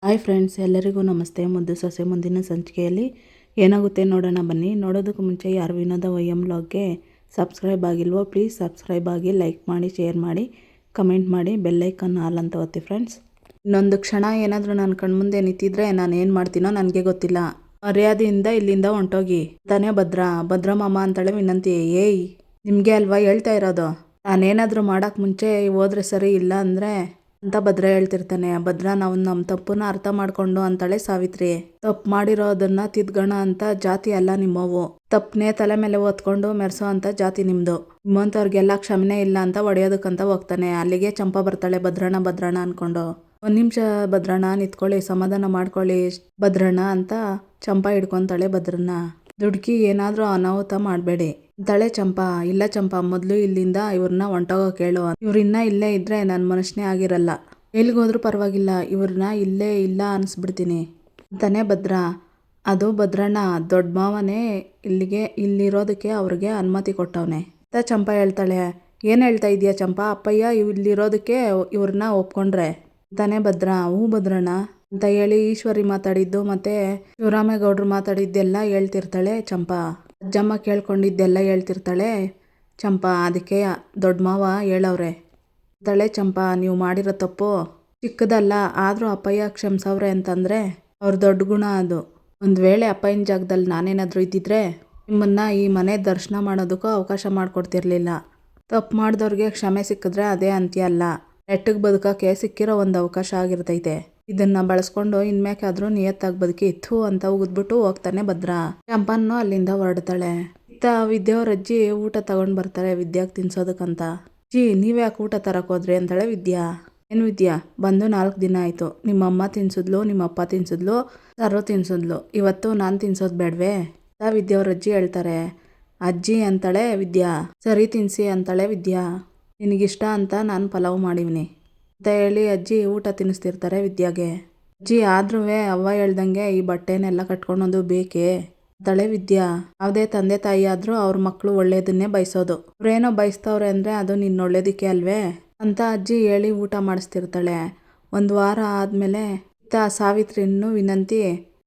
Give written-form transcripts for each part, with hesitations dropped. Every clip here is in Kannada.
ಹಾಯ್ ಫ್ರೆಂಡ್ಸ್, ಎಲ್ಲರಿಗೂ ನಮಸ್ತೆ. ಮುದ್ದು ಸೊಸೆ ಮುಂದಿನ ಸಂಚಿಕೆಯಲ್ಲಿ ಏನಾಗುತ್ತೆ ನೋಡೋಣ ಬನ್ನಿ. ನೋಡೋದಕ್ಕೂ ಮುಂಚೆ ಯಾರು ವಿನೋದ ವೈಎಂ ವ್ಲಾಗ್ಗೆ ಸಬ್ಸ್ಕ್ರೈಬ್ ಆಗಿಲ್ವೋ ಪ್ಲೀಸ್ ಸಬ್ಸ್ಕ್ರೈಬ್ ಆಗಿ, ಲೈಕ್ ಮಾಡಿ, ಶೇರ್ ಮಾಡಿ, ಕಮೆಂಟ್ ಮಾಡಿ, ಬೆಲ್ಲೈಕನ್ ಆಲ್ ಅಂತ ಒತ್ತಿ ಫ್ರೆಂಡ್ಸ್. ಇನ್ನೊಂದು ಕ್ಷಣ ಏನಾದರೂ ನನ್ನ ಕಣ್ಮುಂದೆ ನಿಂತಿದ್ರೆ ನಾನು ಏನು ಮಾಡ್ತೀನೋ ನನಗೆ ಗೊತ್ತಿಲ್ಲ. ಮರ್ಯಾದೆಯಿಂದ ಇಲ್ಲಿಂದ ಹೊಂಟೋಗಿ ತಾನೇ ಭದ್ರ ಮಾಮ ಅಂತೇಳಿ ವಿನಂತಿ. ಏಯ್, ನಿಮಗೆ ಅಲ್ವಾ ಹೇಳ್ತಾ ಇರೋದು. ನಾನೇನಾದರೂ ಮಾಡೋಕ್ಕೆ ಮುಂಚೆ ಹೋದ್ರೆ ಸರಿ, ಇಲ್ಲ ಅಂದರೆ ಅಂತ ಭದ್ರ ಹೇಳ್ತಿರ್ತಾನೆ. ಭದ್ರ ನಾವು ನಮ್ಮ ತಪ್ಪನ್ನ ಅರ್ಥ ಮಾಡ್ಕೊಂಡು ಅಂತಾಳೆ ಸಾವಿತ್ರಿ. ತಪ್ಪು ಮಾಡಿರೋದನ್ನ ತಿದ್ಗೋಣ ಅಂತ ಜಾತಿ ಅಲ್ಲ ನಿಮ್ಮವು. ತಪ್ಪನೇ ತಲೆ ಮೇಲೆ ಹೊತ್ಕೊಂಡು ಮೆರೆಸೋ ಅಂತ ಜಾತಿ ನಿಮ್ದು. ನಿಮ್ಮಂಥವ್ರಿಗೆಲ್ಲ ಕ್ಷಮೆ ಇಲ್ಲ ಅಂತ ಹೊಡೆಯೋದಕ್ಕಂತ ಹೋಗ್ತಾನೆ. ಅಲ್ಲಿಗೆ ಚಂಪಾ ಬರ್ತಾಳೆ. ಭದ್ರಣ ಅನ್ಕೊಂಡು. ಒಂದು ನಿಮಿಷ ಭದ್ರಣ್ಣ ನಿಂತ್ಕೊಳ್ಳಿ, ಸಮಾಧಾನ ಮಾಡ್ಕೊಳ್ಳಿ ಭದ್ರಣ್ಣ ಅಂತ ಚಂಪಾ ಹಿಡ್ಕೊತಾಳೆ ಭದ್ರನ್ನ. ದುಡ್ಕಿ ಏನಾದರೂ ಅನಾಹುತ ಮಾಡಬೇಡಿ ಅಂತಾಳೆ ಚಂಪಾ. ಇಲ್ಲ ಚಂಪಾ, ಮೊದಲು ಇಲ್ಲಿಂದ ಇವ್ರನ್ನ ಹೊಂಟೋಗೋಕೆ ಹೇಳು. ಇವ್ರಿನ್ನ ಇಲ್ಲೇ ಇದ್ರೆ ನನ್ನ ಮನುಷ್ಯನೇ ಆಗಿರಲ್ಲ. ಎಲ್ಲಿಗೋದ್ರೂ ಪರವಾಗಿಲ್ಲ, ಇವ್ರನ್ನ ಇಲ್ಲೇ ಇಲ್ಲ ಅನಿಸ್ಬಿಡ್ತೀನಿ ಅಂತಾನೆ ಭದ್ರ. ಅದು ಭದ್ರಣ್ಣ ದೊಡ್ಡ ಮಾವನೇ ಇಲ್ಲಿರೋದಕ್ಕೆ ಅವ್ರಿಗೆ ಅನುಮತಿ ಕೊಟ್ಟವನೆ ಅಂತ ಚಂಪಾ ಹೇಳ್ತಾಳೆ. ಏನು ಹೇಳ್ತಾ ಇದೀಯಾ ಚಂಪಾ? ಅಪ್ಪಯ್ಯ ಇಲ್ಲಿರೋದಕ್ಕೆ ಇವ್ರನ್ನ ಒಪ್ಕೊಂಡ್ರೆ ಅಂತಾನೆ ಭದ್ರ. ಹ್ಞೂ ಭದ್ರಣ್ಣ ಅಂತ ಹೇಳಿ ಈಶ್ವರಿ ಮಾತಾಡಿದ್ದು ಮತ್ತೆ ಶಿವರಾಮೇಗೌಡರು ಮಾತಾಡಿದ್ದೆಲ್ಲ ಹೇಳ್ತಿರ್ತಾಳೆ ಚಂಪಾ. ಅಜ್ಜಮ್ಮ ಕೇಳ್ಕೊಂಡಿದ್ದೆಲ್ಲ ಹೇಳ್ತಿರ್ತಾಳೆ ಚಂಪಾ. ಅದಕ್ಕೆ ದೊಡ್ಡ ಮಾವ ಹೇಳವ್ರೆ ಅಂತಾಳೆ ಚಂಪಾ. ನೀವು ಮಾಡಿರೋ ತಪ್ಪು ಚಿಕ್ಕದಲ್ಲ, ಆದರೂ ಅಪ್ಪಯ್ಯ ಕ್ಷಮಿಸವ್ರೆ ಅಂತಂದರೆ ಅವ್ರ ದೊಡ್ಡ ಗುಣ ಅದು. ಒಂದು ವೇಳೆ ಅಪ್ಪಯ್ಯನ ಜಾಗದಲ್ಲಿ ನಾನೇನಾದರೂ ಇದ್ದಿದ್ರೆ ನಿಮ್ಮನ್ನು ಈ ಮನೆ ದರ್ಶನ ಮಾಡೋದಕ್ಕೂ ಅವಕಾಶ ಮಾಡಿಕೊಡ್ತಿರ್ಲಿಲ್ಲ. ತಪ್ಪು ಮಾಡಿದವ್ರಿಗೆ ಕ್ಷಮೆ ಸಿಕ್ಕಿದ್ರೆ ಅದೇ ಅಂತ್ಯ ಅಲ್ಲ, ನೆಟ್ಟಿಗೆ ಬದುಕೋಕ್ಕೆ ಸಿಕ್ಕಿರೋ ಒಂದು ಅವಕಾಶ ಆಗಿರ್ತೈತೆ. ಇದನ್ನು ಬಳಸ್ಕೊಂಡು ಇನ್ಮ್ಯಾಕಾದ್ರೂ ನಿಯತ್ತಾಗಿ ಬದುಕಿ ಥೂ ಅಂತ ಉಗಿದ್ಬಿಟ್ಟು ಹೋಗ್ತಾನೆ ಭದ್ರ. ಚಂಪನ್ನು ಅಲ್ಲಿಂದ ಹೊರಡ್ತಾಳೆ. ಇತ್ತ ವಿದ್ಯಾವ್ರ ಅಜ್ಜಿ ಊಟ ತಗೊಂಡು ಬರ್ತಾರೆ ವಿದ್ಯಾಗೆ ತಿನ್ಸೋದಕ್ಕಂತ. ಜಿ, ನೀವ್ಯಾಕೆ ಊಟ ತರಕ್ಕೆ ಹೋದ್ರಿ ಅಂತಾಳೆ ವಿದ್ಯಾ. ಏನು ವಿದ್ಯಾ, ಬಂದು 4 ದಿನ ಆಯಿತು. ನಿಮ್ಮಮ್ಮ ತಿನ್ಸಿದ್ಲು, ನಿಮ್ಮಪ್ಪ ತಿನ್ಸಿದ್ಲು, ಸರು ತಿನ್ಸಿದ್ಲು, ಇವತ್ತು ನಾನು ತಿನ್ಸೋದು ಬೇಡವೇ ಅಂತ ವಿದ್ಯಾವ್ರ ಅಜ್ಜಿ ಹೇಳ್ತಾರೆ. ಅಜ್ಜಿ ಅಂತಾಳೆ ವಿದ್ಯಾ. ಸರಿ ತಿನ್ನಿಸಿ ಅಂತಾಳೆ ವಿದ್ಯಾ. ನಿನಗಿಷ್ಟ ಅಂತ ನಾನು ಪಲಾವ್ ಮಾಡಿವ್ನಿ ಅಂತ ಹೇಳಿ ಅಜ್ಜಿ ಊಟ ತಿನ್ನಿಸ್ತಿರ್ತಾರೆ ವಿದ್ಯಾಗೆ. ಅಜ್ಜಿ ಆದ್ರೂ ಅವ್ವ ಹೇಳ್ದಂಗೆ ಈ ಬಟ್ಟೆನೆಲ್ಲ ಕಟ್ಕೊಳೋದು ಬೇಕೇ ಅಂತಾಳೆ ವಿದ್ಯಾ. ಯಾವುದೇ ತಂದೆ ತಾಯಿ ಆದರೂ ಅವ್ರ ಮಕ್ಕಳು ಒಳ್ಳೇದನ್ನೇ ಬಯಸೋದು. ಅವ್ರೇನೋ ಬಯಸ್ತವ್ರೆ ಅಂದರೆ ಅದು ನಿನ್ನ ಒಳ್ಳೇದಕ್ಕೆ ಅಲ್ವೇ ಅಂತ ಅಜ್ಜಿ ಹೇಳಿ ಊಟ ಮಾಡಿಸ್ತಿರ್ತಾಳೆ. 1 ವಾರ ಆದಮೇಲೆ ಇತ್ತ ಸಾವಿತ್ರಿನೂ ವಿನಂತಿ.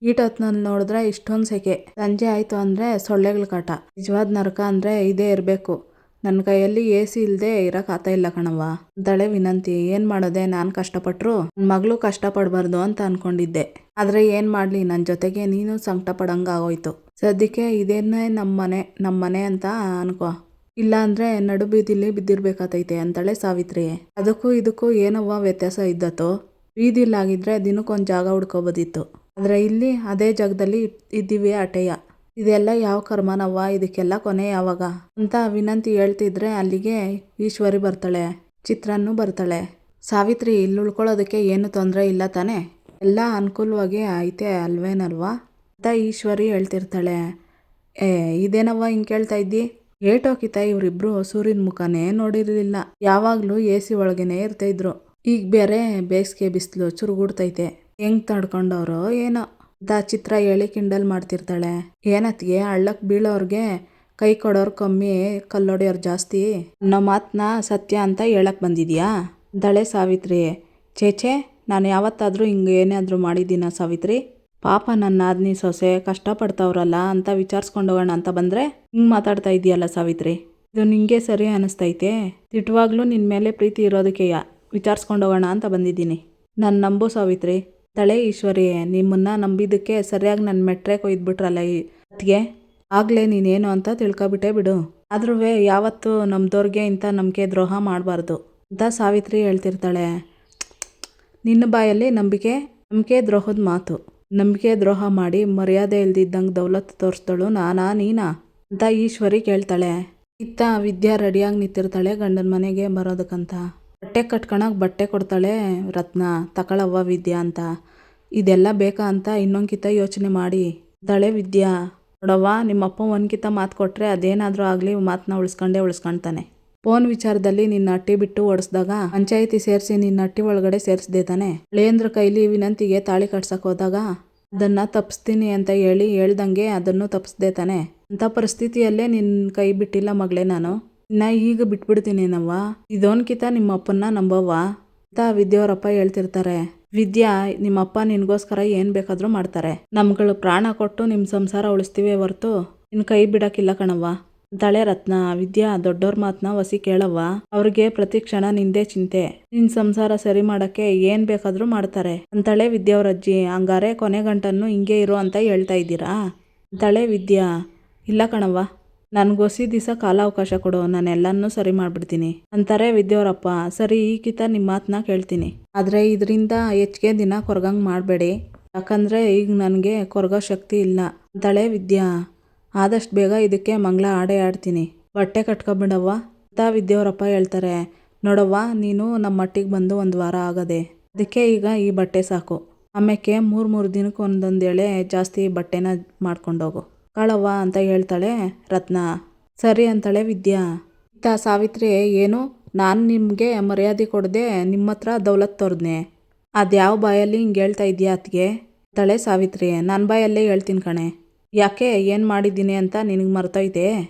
ಈಟೊತ್ನಲ್ಲಿ ನೋಡಿದ್ರೆ ಇಷ್ಟೊಂದು ಸೆಕೆ, ಸಂಜೆ ಆಯಿತು ಅಂದರೆ ಸೊಳ್ಳೆಗಳ ಕಾಟ. ನಿಜವಾದ ನರಕ ಅಂದರೆ ಇದೇ ಇರಬೇಕು. ನನ್ನ ಕೈಯಲ್ಲಿ AC ಇಲ್ಲದೆ ಇರೋಕ್ಕಾಗ್ತಾ ಇಲ್ಲ ಕಣವ್ವ ಅಂತಾಳೆ ವಿನಂತಿ. ಏನು ಮಾಡೋದೆ, ನಾನು ಕಷ್ಟಪಟ್ಟರು ನನ್ನ ಮಗಳು ಕಷ್ಟಪಡಬಾರ್ದು ಅಂತ ಅಂದ್ಕೊಂಡಿದ್ದೆ. ಆದರೆ ಏನು ಮಾಡಲಿ, ನನ್ನ ಜೊತೆಗೆ ನೀನು ಸಂಕಟ ಪಡೋಂಗೆ ಆಗೋಯ್ತು. ಸದ್ಯಕ್ಕೆ ಇದೇನೇ ನಮ್ಮ ಮನೆ ಅಂತ ಅನ್ಕೋ, ಇಲ್ಲ ಅಂದರೆ ನಡು ಬೀದಿಲಿ ಬಿದ್ದಿರ್ಬೇಕಾತೈತೆ ಅಂತಾಳೆ ಸಾವಿತ್ರಿ. ಅದಕ್ಕೂ ಇದಕ್ಕೂ ಏನವ್ವ ವ್ಯತ್ಯಾಸ ಇದ್ದತ್ತು? ಬೀದಿಲಾಗಿದ್ರೆ ದಿನಕ್ಕೊಂದು ಜಾಗ ಹುಡ್ಕೋಬೋದಿತ್ತು. ಆದರೆ ಇಲ್ಲಿ ಅದೇ ಜಾಗದಲ್ಲಿ ಇದ್ದೀವಿ ಅಟೆಯ. ಇದೆಲ್ಲ ಯಾವ ಕರ್ಮನವ್ವ, ಇದಕ್ಕೆಲ್ಲ ಕೊನೆ ಯಾವಾಗ ಅಂತ ವಿನಂತಿ ಹೇಳ್ತಿದ್ರೆ ಅಲ್ಲಿಗೆ ಈಶ್ವರಿ ಬರ್ತಾಳೆ. ಚಿತ್ರನೂ ಬರ್ತಾಳೆ. ಸಾವಿತ್ರಿ, ಇಲ್ಲಿ ಉಳ್ಕೊಳ್ಳೋದಕ್ಕೆ ಏನು ತೊಂದರೆ ಇಲ್ಲ ತಾನೇ? ಎಲ್ಲ ಅನುಕೂಲವಾಗಿ ಐತೆ ಅಲ್ವೇನಲ್ವಾ ಅಂತ ಈಶ್ವರಿ ಹೇಳ್ತಿರ್ತಾಳೆ. ಇದೇನವ್ವ ಹಿಂಗೆ ಕೇಳ್ತಾ ಇದ್ದಿ? ಏಟೋಕಿತ ಇವರಿಬ್ರು ಸೂರ್ಯನ ಮುಖನೇ ನೋಡಿರಲಿಲ್ಲ. ಯಾವಾಗಲೂ AC ಒಳಗೇನೆ ಇರ್ತಾಯಿದ್ರು. ಈಗ ಬೇರೆ ಬೇಸಿಗೆ ಬಿಸಿಲು ಚುರುಗುಡ್ತೈತೆ. ಹೆಂಗೆ ತಡ್ಕೊಂಡವ್ರೋ ಏನೋ ಅಂತ ಚಿತ್ರ ಹೇಳಿ ಕಿಂಡಲ್ ಮಾಡ್ತಿರ್ತಾಳೆ. ಏನತ್ತಿಗೆ, ಹಳ್ಳಕ್ಕೆ ಬೀಳೋರ್ಗೆ ಕೈ ಕೊಡೋರು ಕಮ್ಮಿ, ಕಲ್ಲೊಡೆಯೋರು ಜಾಸ್ತಿ ಅನ್ನೋ ಮಾತನ್ನ ಸತ್ಯ ಅಂತ ಹೇಳಕ್ಕೆ ಬಂದಿದ್ಯಾ ಅಂತಾಳೆ ಸಾವಿತ್ರಿ. ಚೇಚೆ, ನಾನು ಯಾವತ್ತಾದರೂ ಹಿಂಗೆ ಏನಾದರೂ ಮಾಡಿದ್ದೀನ ಸಾವಿತ್ರಿ? ಪಾಪ ನನ್ನ ಆದ್ನಿ ಸೊಸೆ ಕಷ್ಟಪಡ್ತಾವ್ರಲ್ಲ ಅಂತ ವಿಚಾರಿಸ್ಕೊಂಡೋಗೋಣ ಅಂತ ಬಂದರೆ ಹಿಂಗೆ ಮಾತಾಡ್ತಾ ಇದೆಯಲ್ಲ ಸಾವಿತ್ರಿ. ಇದು ನಿಂಗೆ ಸರಿ ಅನ್ನಿಸ್ತೈತೆ? ತಿಟ್ಟವಾಗ್ಲೂ ನಿನ್ನ ಮೇಲೆ ಪ್ರೀತಿ ಇರೋದಕ್ಕೆ ವಿಚಾರಿಸ್ಕೊಂಡೋಗೋಣ ಅಂತ ಬಂದಿದ್ದೀನಿ. ನಾನು ನಂಬು ಸಾವಿತ್ರಿ ತಳೆ. ಈಶ್ವರಿ, ನಿಮ್ಮನ್ನ ನಂಬಿದ್ದಕ್ಕೆ ಸರಿಯಾಗಿ ನನ್ನ ಮೆಟ್ರೆ ಕೊಯ್ದುಬಿಟ್ರಲ್ಲ ಅತ್ತಿಗೆ. ಆಗಲೇ ನೀನೇನು ಅಂತ ತಿಳ್ಕೊಬಿಟ್ಟೆ ಬಿಡು. ಆದ್ರೂ ಯಾವತ್ತೂ ನಮ್ದವ್ರಿಗೆ ಇಂಥ ನಂಬಿಕೆ ದ್ರೋಹ ಮಾಡಬಾರ್ದು ಅಂತ ಸಾವಿತ್ರಿ ಹೇಳ್ತಿರ್ತಾಳೆ. ನಿನ್ನ ಬಾಯಲ್ಲಿ ನಂಬಿಕೆ ದ್ರೋಹದ ಮಾತು. ನಂಬಿಕೆ ದ್ರೋಹ ಮಾಡಿ ಮರ್ಯಾದೆ ಇಲ್ದಿದ್ದಂಗೆ ದೌಲತ್ತು ತೋರಿಸ್ದಳು ನೀನಾ ಅಂತ ಈಶ್ವರಿ ಕೇಳ್ತಾಳೆ. ಇತ್ತ ವಿದ್ಯಾ ರೆಡಿಯಾಗಿ ನಿಂತಿರ್ತಾಳೆ ಗಂಡನ ಮನೆಗೆ ಬರೋದಕ್ಕಂತ. ಬಟ್ಟೆ ಕಟ್ಕೊಳಕ್ಕೆ ಬಟ್ಟೆ ಕೊಡ್ತಾಳೆ ರತ್ನ. ತಗೊಳವ್ವ ವಿದ್ಯಾ ಅಂತ. ಇದೆಲ್ಲ ಬೇಕಾ ಅಂತ ಇನ್ನೊಂದ್ಕಿತ ಯೋಚನೆ ಮಾಡಿ ಅಂತಾಳೆ ವಿದ್ಯಾ. ನೋಡವ್ವ, ನಿಮ್ಮಪ್ಪ ಒಂದ್ಕಿತ ಮಾತು ಕೊಟ್ಟರೆ ಅದೇನಾದರೂ ಆಗಲಿ ಮಾತನ್ನ ಉಳಿಸ್ಕೊಳ್ತಾನೆ. ಫೋನ್ ವಿಚಾರದಲ್ಲಿ ನಿನ್ನ ಅಟ್ಟಿ ಬಿಟ್ಟು ಓಡಿಸ್ದಾಗ ಪಂಚಾಯಿತಿ ಸೇರಿಸಿ ನಿನ್ನ ಅಟ್ಟಿ ಒಳಗಡೆ ಸೇರಿಸ್ದೆ ತಾನೆ. ಲೇಂದ್ರ ಕೈಲಿ ವಿನಂತಿಗೆ ತಾಳಿ ಕಟ್ಸಕ್ಕೆ ಹೋದಾಗ ಅದನ್ನು ತಪ್ಪಿಸ್ತೀನಿ ಅಂತ ಹೇಳ್ದಂಗೆ ಅದನ್ನು ತಪ್ಪಿಸ್ದೆ ತಾನೆ. ಅಂಥ ಪರಿಸ್ಥಿತಿಯಲ್ಲೇ ನಿನ್ನ ಕೈ ಬಿಟ್ಟಿಲ್ಲ ಮಗಳೇ ನಾನು. ಈಗ ಬಿಟ್ಬಿಡ್ತೀನೇನವ್ವ? ಇದೊಂದ್ಕಿತ ನಿಮ್ಮ ಅಪ್ಪನ್ನ ನಂಬವ್ವ ಅಂತ ವಿದ್ಯಾವರಪ್ಪ ಹೇಳ್ತಿರ್ತಾರೆ. ವಿದ್ಯಾ, ನಿಮ್ಮಪ್ಪ ನಿನಗೋಸ್ಕರ ಏನು ಬೇಕಾದರೂ ಮಾಡ್ತಾರೆ. ನಮ್ಗಳು ಪ್ರಾಣ ಕೊಟ್ಟು ನಿಮ್ಮ ಸಂಸಾರ ಉಳಿಸ್ತೀವಿ ಹೊರ್ತು ನಿನ್ನ ಕೈ ಬಿಡೋಕ್ಕಿಲ್ಲ ಕಣವ್ವ ಅಂತಾಳೆ ರತ್ನ. ವಿದ್ಯಾ, ದೊಡ್ಡವ್ರ ಮಾತನ್ನ ಒಸಿ ಕೇಳವ್ವ. ಅವ್ರಿಗೆ ಪ್ರತಿ ಕ್ಷಣ ನಿಂದೇ ಚಿಂತೆ. ನಿನ್ನ ಸಂಸಾರ ಸರಿ ಮಾಡೋಕ್ಕೆ ಏನು ಬೇಕಾದರೂ ಮಾಡ್ತಾರೆ ಅಂತಾಳೆ ವಿದ್ಯಾವ್ರ ಅಜ್ಜಿ. ಹಂಗಾರೆ ಕೊನೆ ಗಂಟನ್ನು ಹಿಂಗೆ ಇರೋ ಅಂತ ಹೇಳ್ತಾ ಇದ್ದೀರಾ ಅಂತಾಳೆ ವಿದ್ಯಾ. ಇಲ್ಲ ಕಣವ್ವ, ನನಗೊಸಿ ದಿವಸ ಕಾಲಾವಕಾಶ ಕೊಡು, ನಾನು ಎಲ್ಲನೂ ಸರಿ ಮಾಡಿಬಿಡ್ತೀನಿ ಅಂತಾರೆ ವಿದ್ಯಾವರಪ್ಪ. ಸರಿ, ಈಗಿತ ನಿಮ್ಮ ಮಾತನ್ನ ಕೇಳ್ತೀನಿ, ಆದರೆ ಇದರಿಂದ ಹೆಚ್ಚಿಗೆ ದಿನ ಕೊರಗಂಗೆ ಮಾಡಬೇಡಿ, ಯಾಕಂದರೆ ಈಗ ನನಗೆ ಕೊರಗೋ ಶಕ್ತಿ ಇಲ್ಲ ಅಂತಾಳೆ ವಿದ್ಯಾ. ಆದಷ್ಟು ಬೇಗ ಇದಕ್ಕೆ ಮಂಗಳ ಆಡೇ ಆಡ್ತೀನಿ, ಬಟ್ಟೆ ಕಟ್ಕೊಬಿಡವ್ವ ಅಂತ ವಿದ್ಯಾವರಪ್ಪ ಹೇಳ್ತಾರೆ. ನೋಡವ್ವ, ನೀನು ನಮ್ಮ ಮಟ್ಟಿಗೆ ಬಂದು 1 ವಾರ ಆಗದೆ, ಅದಕ್ಕೆ ಈಗ ಈ ಬಟ್ಟೆ ಸಾಕು. ಆಮೇಲೆ 3 ದಿನಕ್ಕೆ ಒಂದೊಂದು ಎಳೆ ಜಾಸ್ತಿ ಬಟ್ಟೆನ ಮಾಡ್ಕೊಂಡೋಗು ಕಳವ್ವ ಅಂತ ಹೇಳ್ತಾಳೆ ರತ್ನ. ಸರಿ ಅಂತಾಳೆ ವಿದ್ಯಾ. ಇತ್ತ ಸಾವಿತ್ರಿ, ಏನು ನಾನು ನಿಮಗೆ ಮರ್ಯಾದೆ ಕೊಡದೆ ನಿಮ್ಮ ಹತ್ರ ದೌಲತ್ ತೋರ್ದ್ನೆ, ಅದ್ಯಾವ ಬಾಯಲ್ಲಿ ಹಿಂಗೆ ಹೇಳ್ತಾ ಇದೆಯಾ ಅತ್ತಿಗೆ ಅಂತಾಳೆ ಸಾವಿತ್ರಿ. ನನ್ನ ಬಾಯಲ್ಲೇ ಹೇಳ್ತೀನಿ ಕಣೆ, ಯಾಕೆ ಏನು ಮಾಡಿದ್ದೀನಿ ಅಂತ ನಿನಗೆ ಮರ್ತೋಯ್ತೆ?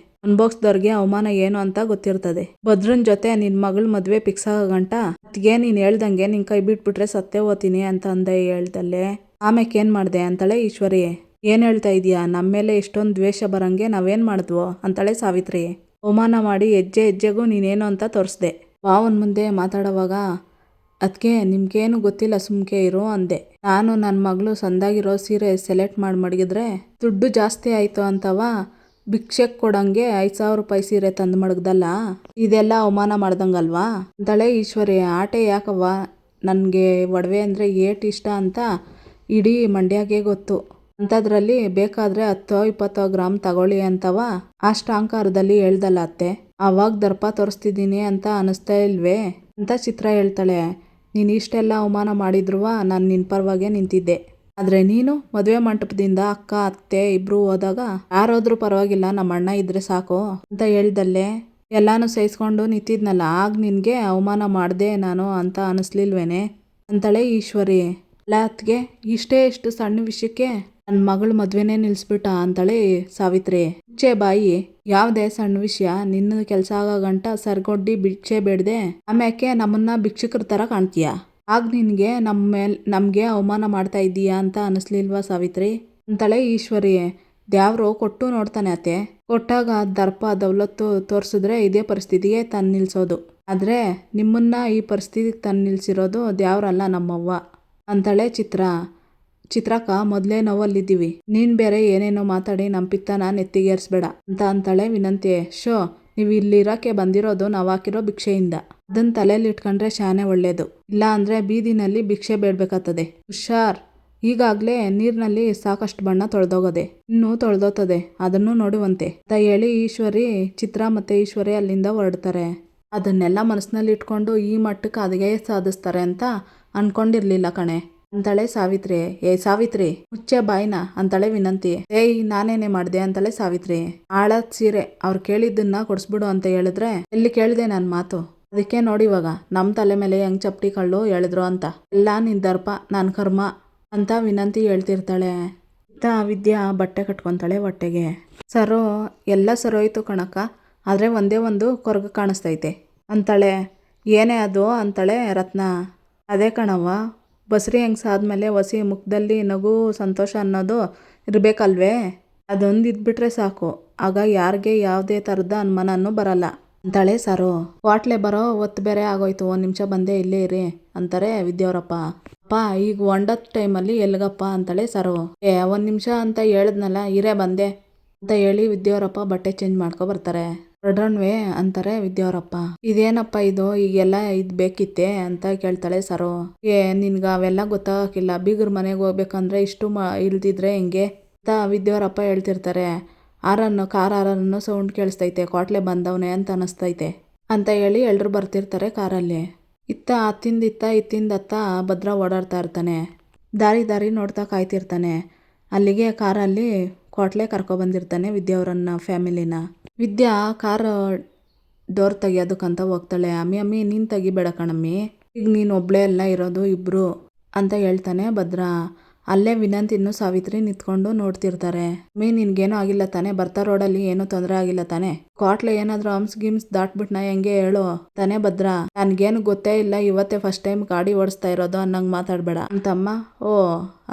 ಅನ್ಭೋಗ್ಸ್ದವ್ರಿಗೆ ಅವಮಾನ ಏನು ಅಂತ ಗೊತ್ತಿರ್ತದೆ. ಭದ್ರನ ಜೊತೆ ನಿನ್ನ ಮಗಳ ಮದುವೆ ಫಿಕ್ಸ್ ಆಗೋ ಗಂಟ ಅತ್ತಿಗೆ ನೀನು ಹೇಳ್ದಂಗೆ ನಿನ್ನ ಕೈ ಬಿಟ್ಬಿಟ್ರೆ ಸತ್ತೇ ಹೋಗ್ತೀನಿ ಅಂತ ಅಂದೆ ಹೇಳ್ದಲ್ಲೇ. ಆಮೇಲೆ ಏನು ಮಾಡಿದೆ ಅಂತಾಳೆ ಈಶ್ವರಿ. ಏನು ಹೇಳ್ತಾ ಇದೀಯಾ? ನಮ್ಮ ಮೇಲೆ ಇಷ್ಟೊಂದು ದ್ವೇಷ ಬರಂಗೆ ನಾವೇನು ಮಾಡಿದ್ವೋ ಅಂತಾಳೆ ಸಾವಿತ್ರಿ. ಅವಮಾನ ಮಾಡಿ ಹೆಜ್ಜೆ ಹೆಜ್ಜೆಗೂ ನೀನೇನು ಅಂತ ತೋರಿಸ್ದೆ. ಭಾವನ ಮುಂದೆ ಮಾತಾಡೋವಾಗ ಅದಕ್ಕೆ ನಿಮ್ಗೇನು ಗೊತ್ತಿಲ್ಲ ಸುಮ್ಕೆ ಇರೋ ಅಂದೆ. ನಾನು ನನ್ನ ಮಗಳು ಸಂದಾಗಿರೋ ಸೀರೆ ಸೆಲೆಕ್ಟ್ ಮಾಡಿ ಮಡಗಿದ್ರೆ ದುಡ್ಡು ಜಾಸ್ತಿ ಆಯಿತು ಅಂತವ ಭಿಕ್ಷೆಗೆ ಕೊಡಂಗೆ 5,000 ರೂಪಾಯಿ ಸೀರೆ ತಂದು ಮಡಗ್ದಲ್ಲ, ಇದೆಲ್ಲ ಅವಮಾನ ಮಾಡ್ದಂಗಲ್ವಾ ಅಂತಾಳೆ ಈಶ್ವರಿ. ಆಟೆ ಯಾಕವ್ವ, ನನಗೆ ಒಡವೆ ಅಂದರೆ ಏಟ್ ಇಷ್ಟ ಅಂತ ಇಡೀ ಮಂಡ್ಯಗೆ ಗೊತ್ತು. ಅಂಥದ್ರಲ್ಲಿ ಬೇಕಾದರೆ 10-20 ಗ್ರಾಮ್ ತಗೊಳ್ಳಿ ಅಂತವ ಅಷ್ಟು ಅಹಂಕಾರದಲ್ಲಿ ಹೇಳ್ದಲ್ಲ ಅತ್ತೆ. ಆವಾಗ ದರ್ಪ ತೋರಿಸ್ತಿದ್ದೀನಿ ಅಂತ ಅನ್ನಿಸ್ತಾ ಇಲ್ವೇ ಅಂತ ಚಿತ್ರ ಹೇಳ್ತಾಳೆ. ನೀನು ಇಷ್ಟೆಲ್ಲ ಅವಮಾನ ಮಾಡಿದ್ರು ನಾನು ನಿನ್ನ ಪರವಾಗೇ ನಿಂತಿದ್ದೆ, ಆದರೆ ನೀನು ಮದುವೆ ಮಂಟಪದಿಂದ ಅಕ್ಕ ಅತ್ತೆ ಇಬ್ಬರು ಹೋದಾಗ ಯಾರೋದ್ರೂ ಪರವಾಗಿಲ್ಲ, ನಮ್ಮ ಅಣ್ಣ ಇದ್ರೆ ಸಾಕು ಅಂತ ಹೇಳ್ದಲ್ಲೇ. ಎಲ್ಲಾನು ಸಹಿಸ್ಕೊಂಡು ನಿಂತಿದ್ನಲ್ಲ, ಆಗ ನಿನಗೆ ಅವಮಾನ ಮಾಡಿದೆ ನಾನು ಅಂತ ಅನ್ನಿಸ್ಲಿಲ್ವೇನೆ ಅಂತಾಳೆ ಈಶ್ವರಿ. ಅಲ್ಲ ಅತ್ತಿಗೆ, ಇಷ್ಟು ಸಣ್ಣ ವಿಷಯಕ್ಕೆ ನನ್ನ ಮಗಳ ಮದುವೆನೇ ನಿಲ್ಲಿಸ್ಬಿಟ್ಟ ಅಂತಾಳೆ ಸಾವಿತ್ರಿ. ಛೇ ಬಾಯಿ, ಯಾವುದೇ ಸಣ್ಣ ವಿಷಯ ನಿನ್ನ ಕೆಲಸ ಆಗೋ ಗಂಟ ಸರ್ಗೊಡ್ಡಿ ಭಿಕ್ಷೆ ಬೇಡದೆ ಆಮ್ಯಾಕೆ ನಮ್ಮನ್ನ ಭಿಕ್ಷುಕರ ಥರ ಕಾಣ್ತೀಯ? ಆಗ ನಿನಗೆ ನಮಗೆ ಅವಮಾನ ಮಾಡ್ತಾ ಇದ್ದೀಯಾ ಅಂತ ಅನ್ನಿಸ್ಲಿಲ್ವಾ ಸಾವಿತ್ರಿ ಅಂತಾಳೆ ಈಶ್ವರಿ. ದ್ಯಾವ್ರು ಕೊಟ್ಟು ನೋಡ್ತಾನೆ ಅತ್ತೆ, ಕೊಟ್ಟಾಗ ದರ್ಪ ದೌಲತ್ತು ತೋರಿಸಿದ್ರೆ ಇದೇ ಪರಿಸ್ಥಿತಿಗೆ ತಂದು ನಿಲ್ಲಿಸೋದು, ಆದರೆ ನಿಮ್ಮನ್ನ ಈ ಪರಿಸ್ಥಿತಿಗೆ ತಂದು ನಿಲ್ಲಿಸಿರೋದು ದ್ಯಾವ್ರಲ್ಲ ನಮ್ಮವ್ವ ಅಂತಾಳೆ ಚಿತ್ರಕ್ಕ. ಮೊದಲೇ ನೋವಲ್ಲಿದ್ದೀವಿ, ನೀನು ಬೇರೆ ಏನೇನೋ ಮಾತಾಡಿ ನಮ್ಮ ಪಿತ್ತನ ನೆತ್ತಿಗೇರಿಸ್ಬೇಡ ಅಂತಾಳೆ ವಿನಂತಿ. ಶೋ, ನೀವು ಇಲ್ಲಿರೋಕ್ಕೆ ಬಂದಿರೋದು ನಾವು ಹಾಕಿರೋ ಭಿಕ್ಷೆಯಿಂದ, ಅದನ್ನ ತಲೆಯಲ್ಲಿ ಇಟ್ಕೊಂಡ್ರೆ ಶಾನೆ ಒಳ್ಳೇದು, ಇಲ್ಲ ಅಂದರೆ ಬೀದಿನಲ್ಲಿ ಭಿಕ್ಷೆ ಬೇಡಬೇಕಾಗ್ತದೆ. ಹುಷಾರ್, ಈಗಾಗಲೇ ನೀರಿನಲ್ಲಿ ಸಾಕಷ್ಟು ಬಣ್ಣ ತೊಳೆದೋಗದೆ, ಇನ್ನೂ ತೊಳೆದೋಗ್ತದೆ, ಅದನ್ನು ನೋಡುವಂತೆ ಅಂತ ಹೇಳಿ ಚಿತ್ರ ಮತ್ತು ಈಶ್ವರಿ ಅಲ್ಲಿಂದ ಹೊರಡ್ತಾರೆ. ಅದನ್ನೆಲ್ಲ ಮನಸ್ಸಿನಲ್ಲಿ ಇಟ್ಕೊಂಡು ಈ ಮಟ್ಟಕ್ಕೆ ಅದಿಗೆ ಸಾಧಿಸ್ತಾರೆ ಅಂತ ಅನ್ಕೊಂಡಿರ್ಲಿಲ್ಲ ಕಣೆ ಅಂತಾಳೆ ಸಾವಿತ್ರಿ. ಸಾವಿತ್ರಿ, ಮುಚ್ಚೆ ಬಾಯ್ನ ಅಂತಾಳೆ ವಿನಂತಿ. ನಾನೇನೇ ಮಾಡಿದೆ ಅಂತಾಳೆ ಸಾವಿತ್ರಿ. ಆಳದ ಸೀರೆ ಅವ್ರು ಕೇಳಿದ್ದನ್ನ ಕೊಡಿಸ್ಬಿಡು ಅಂತ ಹೇಳಿದ್ರೆ ಎಲ್ಲಿ ಕೇಳಿದೆ ನನ್ನ ಮಾತು, ಅದಕ್ಕೆ ನೋಡಿ ಇವಾಗ ನಮ್ಮ ತಲೆ ಮೇಲೆ ಹೆಂಗ್ ಚಪ್ಪಟಿ ಕಳ್ಳು ಹೇಳಿದ್ರು ಅಂತ, ಎಲ್ಲ ನಿನ್ ದರ್ಪ ನನ್ನ ಕರ್ಮ ಅಂತ ವಿನಂತಿ ಹೇಳ್ತಿರ್ತಾಳೆ. ವಿದ್ಯಾ ಬಟ್ಟೆ ಕಟ್ಕೊತಾಳೆ ಹೊಟ್ಟೆಗೆ. ಸರೋ, ಎಲ್ಲ ಸರೋಯ್ತು ಕಣಕ್ಕ, ಆದರೆ ಒಂದೇ ಒಂದು ಕೊರಗು ಕಾಣಿಸ್ತೈತೆ ಅಂತಾಳೆ. ಏನೇ ಅದು ಅಂತಾಳೆ ರತ್ನ. ಅದೇ ಕಣವ್ವ, ಬಸ್ರಿ ಹೆಂಗ್ಸಾದ್ಮೇಲೆ ಹೊಸಿ ಮುಖದಲ್ಲಿ ನಗು ಸಂತೋಷ ಅನ್ನೋದು ಇರಬೇಕಲ್ವೇ, ಅದೊಂದು ಇದ್ಬಿಟ್ರೆ ಸಾಕು, ಆಗ ಯಾರಿಗೆ ಯಾವುದೇ ಥರದ ಅನುಮಾನನೂ ಬರಲ್ಲ ಅಂತಾಳೆ ಸರು. ಕ್ವಾಟ್ಲೆ ಬರೋ ಹೊತ್ತು ಬೇರೆ ಆಗೋಯ್ತು, 1 ನಿಮಿಷ ಬಂದೆ, ಇಲ್ಲೇ ಇರಿ ಅಂತಾರೆ ವಿದ್ಯಾವರಪ್ಪ. ಅಪ್ಪ, ಈಗ ಒಂಡದ ಟೈಮಲ್ಲಿ ಎಲ್ಗಪ್ಪ ಅಂತಾಳೆ ಸರು. 1 ನಿಮಿಷ ಅಂತ ಹೇಳಿದ್ನಲ್ಲ, ಇರೇ ಬಂದೆ ಅಂತ ಹೇಳಿ ವಿದ್ಯಾವರಪ್ಪ ಬಟ್ಟೆ ಚೇಂಜ್ ಮಾಡ್ಕೊ ಬರ್ತಾರೆ. ಹೊರಡ್ರಣ್ವೇ ಅಂತಾರೆ ವಿದ್ಯಾವರಪ್ಪ. ಇದೇನಪ್ಪ ಇದು, ಈಗೆಲ್ಲ ಇದು ಬೇಕಿತ್ತೆ ಅಂತ ಕೇಳ್ತಾಳೆ ಸರು. ನಿನ್ಗೆ ಅವೆಲ್ಲ ಗೊತ್ತಾಗಕ್ಕಿಲ್ಲ, ಬೀಗರ ಮನೆಗೆ ಹೋಗ್ಬೇಕಂದ್ರೆ ಇಷ್ಟು ಇಳ್ದಿದ್ರೆ ಹೆಂಗೆ ಅಂತ ವಿದ್ಯಾವರಪ್ಪ ಹೇಳ್ತಿರ್ತಾರೆ. ಕಾರ್ ಆರನ್ನು ಸೌಂಡ್ ಕೇಳಿಸ್ತೈತೆ, ಕ್ವಾಟ್ಲೆ ಬಂದವನೆ ಅಂತ ಅನ್ನಿಸ್ತೈತೆ ಅಂತ ಹೇಳಿ ಎಲ್ರು ಬರ್ತಿರ್ತಾರೆ ಕಾರಲ್ಲಿ. ಇತ್ತಿಂದತ್ತ ಭದ್ರ ಓಡಾಡ್ತಾ ಇರ್ತಾನೆ. ದಾರಿ ನೋಡ್ತಾ ಕಾಯ್ತಿರ್ತಾನೆ. ಅಲ್ಲಿಗೆ ಕಾರಲ್ಲಿ ಕ್ವಾಟ್ಲೆ ಕರ್ಕೊಬಂದಿರ್ತಾನೆ ವಿದ್ಯಾವ್ರನ್ನ ಫ್ಯಾಮಿಲಿನ. ವಿದ್ಯಾ ಕಾರ್ ಡೋರ್ ತೆಗಿಯೋದಕ್ಕಂತ ಹೋಗ್ತಾಳೆ. ಅಮ್ಮಿ ನೀನು ತೆಗಿಬೇಡ ಕಣಮ್ಮಿ, ಈಗ ನೀನು ಒಬ್ಳೇ ಎಲ್ಲ ಇರೋದು, ಇಬ್ರು ಅಂತ ಹೇಳ್ತಾನೆ ಭದ್ರ. ಅಲ್ಲೇ ವಿನಂತಿನ್ನು ಸಾವಿತ್ರಿ ನಿಂತ್ಕೊಂಡು ನೋಡ್ತಿರ್ತಾರೆ. ನಿನ್ಗೇನೂ ಆಗಿಲ್ಲ ತಾನೆ, ಬರ್ತಾ ರೋಡಲ್ಲಿ ಏನೂ ತೊಂದರೆ ಆಗಿಲ್ಲ ತಾನೆ, ಕ್ವಾಟ್ಲೆ ಏನಾದ್ರೂ ಹಂಪ್ಸ್ ಗಿಮ್ಸ್ ದಾಟ್ಬಿಟ್ನ ಹೆಂಗೆ ಹೇಳು ತಾನೆ ಭದ್ರ, ನನ್ಗೇನು ಗೊತ್ತೇ ಇಲ್ಲ, ಇವತ್ತೇ ಫಸ್ಟ್ ಟೈಮ್ ಗಾಡಿ ಓಡಿಸ್ತಾ ಇರೋದು ಅನ್ನಂಗ್ ಮಾತಾಡ್ಬೇಡ ಅಂತಮ್ಮ. ಓ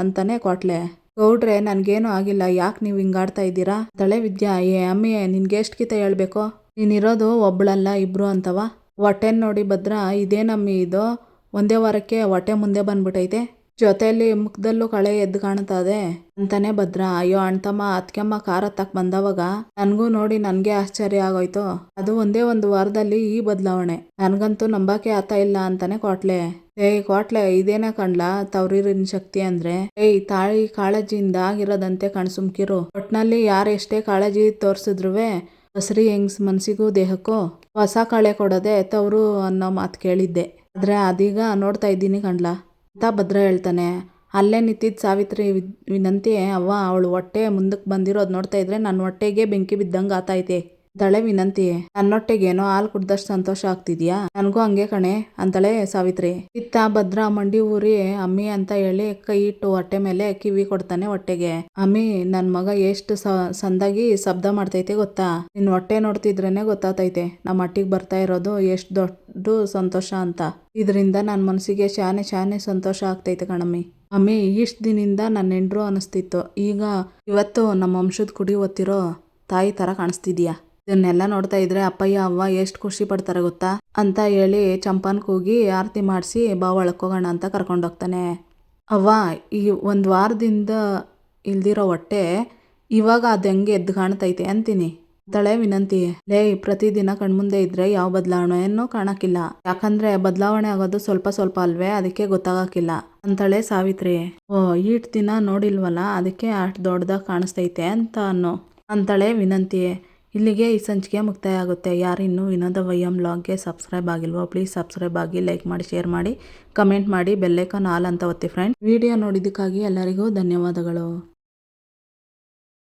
ಅಂತಾನೆ ಕ್ವಾಟ್ಲೆ. ಗೌಡ್ರೆ ನನ್ಗೇನು ಆಗಿಲ್ಲ, ಯಾಕೆ ನೀವು ಹಿಂಗಾಡ್ತಾ ಇದ್ದೀರಾ ತಳೆ ವಿದ್ಯಾ. ಅಮ್ಮಿ ನಿನ್ಗೆ ಎಷ್ಟು ಕಿತ ಹೇಳ್ಬೇಕು, ನೀನಿರೋದು ಒಬ್ಳಲ್ಲ ಇಬ್ರು ಅಂತವ. ಹೊಟ್ಟೆನ್ ನೋಡಿ ಭದ್ರ, ಇದೇನಮ್ಮಿ ಇದು, ಒಂದೇ ವಾರಕ್ಕೆ ಹೊಟ್ಟೆ ಮುಂದೆ ಬಂದ್ಬಿಟ್ಟೈತೆ, ಜೊತೆಯಲ್ಲಿ ಮುಖದಲ್ಲೂ ಕಳೆ ಎದ್ದು ಕಾಣ್ತದೆ ಅಂತಾನೆ ಭದ್ರ. ಅಯ್ಯೋ ಅಣ್ತಮ್ಮ, ಅತ್ಕೆಮ್ಮ ಕಾರ್ ಹತ್ತಕ್ ಬಂದವಾಗ ನನ್ಗೂ ನೋಡಿ ನನ್ಗೆ ಆಶ್ಚರ್ಯ ಆಗೋಯ್ತು, ಅದು ಒಂದೇ ಒಂದು ವಾರದಲ್ಲಿ ಈ ಬದಲಾವಣೆ, ನನ್ಗಂತೂ ನಂಬಾಕೆ ಆತ ಇಲ್ಲ ಅಂತಾನೆ ಕ್ವಾಟ್ಲೆ. ಕ್ವಾಟ್ಲೆ ಇದೇನ ಕಣ್ಲಾ ತವ್ರಿರಿನ ಶಕ್ತಿ ಅಂದ್ರೆ, ತಾಳಿ ಕಾಳಜಿಯಿಂದ ಆಗಿರೋದಂತೆ ಕಣ್ಸುಮ್ಕಿರು. ಒಟ್ನಲ್ಲಿ ಯಾರು ಎಷ್ಟೇ ಕಾಳಜಿ ತೋರ್ಸಿದ್ರುವೆ ಬಸ್ರಿ ಹೆಂಗ್ಸ್ ಮನ್ಸಿಗೂ ದೇಹಕ್ಕೂ ಹೊಸ ಕಳೆ ಕೊಡೋದೆ ತವ್ರು ಅನ್ನೋ ಮಾತು ಕೇಳಿದ್ದೆ, ಆದ್ರೆ ಅದೀಗ ನೋಡ್ತಾ ಇದ್ದೀನಿ ಕಣ್ಲಾ ಅಂತ ಭದ್ರ ಹೇಳ್ತಾನೆ. ಅಲ್ಲೇ ನಿಂತಿದ್ದ ಸಾವಿತ್ರಿ ವಿನಂತಿ, ಅವ್ವ ಅವಳು ಹೊಟ್ಟೆ ಮುಂದಕ್ಕೆ ಬಂದಿರೋದು ನೋಡ್ತಾ ಇದ್ರೆ ನನ್ನ ಹೊಟ್ಟೆಗೆ ಬೆಂಕಿ ಬಿದ್ದಂಗೆ ಆತೈತೆ ಅಂತಾಳೆ ವಿನಂತಿ. ನನ್ನೊಟ್ಟೆಗೇನೋ ಹಾಲು ಕುಡ್ದಷ್ಟು ಸಂತೋಷ ಆಗ್ತಿದ್ಯಾ, ನನಗೂ ಹಂಗೆ ಕಣೆ ಅಂತಾಳೆ ಸಾವಿತ್ರಿ. ಇತ್ತ ಭದ್ರ ಮಂಡಿ ಊರಿ ಅಮ್ಮಿ ಅಂತ ಹೇಳಿ ಕೈ ಇಟ್ಟು ಹೊಟ್ಟೆ ಮೇಲೆ ಕಿವಿ ಕೊಡ್ತಾನೆ ಹೊಟ್ಟೆಗೆ. ಅಮ್ಮಿ ನನ್ ಮಗ ಎಷ್ಟು ಸಂದಾಗಿ ಶಬ್ದ ಮಾಡ್ತೈತೆ ಗೊತ್ತಾ, ನಿನ್ ಹೊಟ್ಟೆ ನೋಡ್ತಿದ್ರೇನೆ ಗೊತ್ತಾತೈತೆ ನಮ್ಮ ಮಟ್ಟಿಗೆ ಬರ್ತಾ ಇರೋದು ಎಷ್ಟು ದೊಡ್ಡ ಸಂತೋಷ ಅಂತ. ಇದರಿಂದ ನನ್ನ ಮನಸ್ಸಿಗೆ ಶಾನೆ ಸಂತೋಷ ಆಗ್ತೈತೆ ಕಣಮ್ಮಿ. ಅಮ್ಮಿ ಇಷ್ಟು ದಿನದಿಂದ ನನ್ನ ಹೆಂಡ್ರು ಅನಿಸ್ತಿತ್ತು, ಈಗ ಇವತ್ತು ನಮ್ಮ ವಂಶದ ಕುಡಿ ಒತ್ತಿರೋ ತಾಯಿ ತರ ಕಾಣಿಸ್ತಿದ್ಯಾ. ಇದನ್ನೆಲ್ಲ ನೋಡ್ತಾ ಇದ್ರೆ ಅಪ್ಪಯ್ಯ ಅವ್ವ ಎಷ್ಟು ಖುಷಿ ಪಡ್ತಾರೆ ಗೊತ್ತಾ ಅಂತ ಹೇಳಿ ಚಂಪನ್ ಕೂಗಿ ಆರತಿ ಮಾಡಿಸಿ ಬಾ ಒಳಕೋಗೋಣ ಅಂತ ಕರ್ಕೊಂಡೋಗ್ತಾನೆ. ಅವ್ವ ಈ ಒಂದು ವಾರದಿಂದ ಇಲ್ದಿರೋ ಹೊಟ್ಟೆ ಇವಾಗ ಅದು ಹೆಂಗೆ ಎದ್ದು ಕಾಣ್ತೈತೆ ಅಂತೀನಿ ಅಂತಾಳೆ ವಿನಂತಿ. ಪ್ರತಿದಿನ ಕಣ್ಮುಂದೆ ಇದ್ರೆ ಯಾವ ಬದಲಾವಣೆಯನ್ನು ಕಾಣಕ್ಕಿಲ್ಲ, ಯಾಕಂದ್ರೆ ಬದಲಾವಣೆ ಆಗೋದು ಸ್ವಲ್ಪ ಅಲ್ವೇ, ಅದಕ್ಕೆ ಗೊತ್ತಾಗಕ್ಕಿಲ್ಲ ಅಂತಾಳೆ ಸಾವಿತ್ರಿ. ಓ ಈಟ್ ದಿನ ನೋಡಿಲ್ವಲ್ಲ, ಅದಕ್ಕೆ ಅಷ್ಟು ದೊಡ್ಡದಾಗಿ ಕಾಣಿಸ್ತೈತೆ ಅಂತಾಳೆ ವಿನಂತಿ. ಇಲ್ಲಿಗೆ ಈ ಸಂಚಿಕೆ ಮುಕ್ತಾಯ ಆಗುತ್ತೆ. ಯಾರಿನ್ನೂ ವಿನೋದ ವೈಎಂ ವ್ಲಾಗ್ಗೆ ಸಬ್ಸ್ಕ್ರೈಬ್ ಆಗಿಲ್ವೋ ಪ್ಲೀಸ್ ಸಬ್ಸ್ಕ್ರೈಬ್ ಆಗಿ, ಲೈಕ್ ಮಾಡಿ, ಶೇರ್ ಮಾಡಿ, ಕಮೆಂಟ್ ಮಾಡಿ, ಬೆಲ್ಲೈಕಾನ್ ಆಲ್ ಅಂತ ಒತ್ತಿ ಫ್ರೆಂಡ್. ವಿಡಿಯೋ ನೋಡಿದ್ದಕ್ಕಾಗಿ ಎಲ್ಲರಿಗೂ ಧನ್ಯವಾದಗಳು.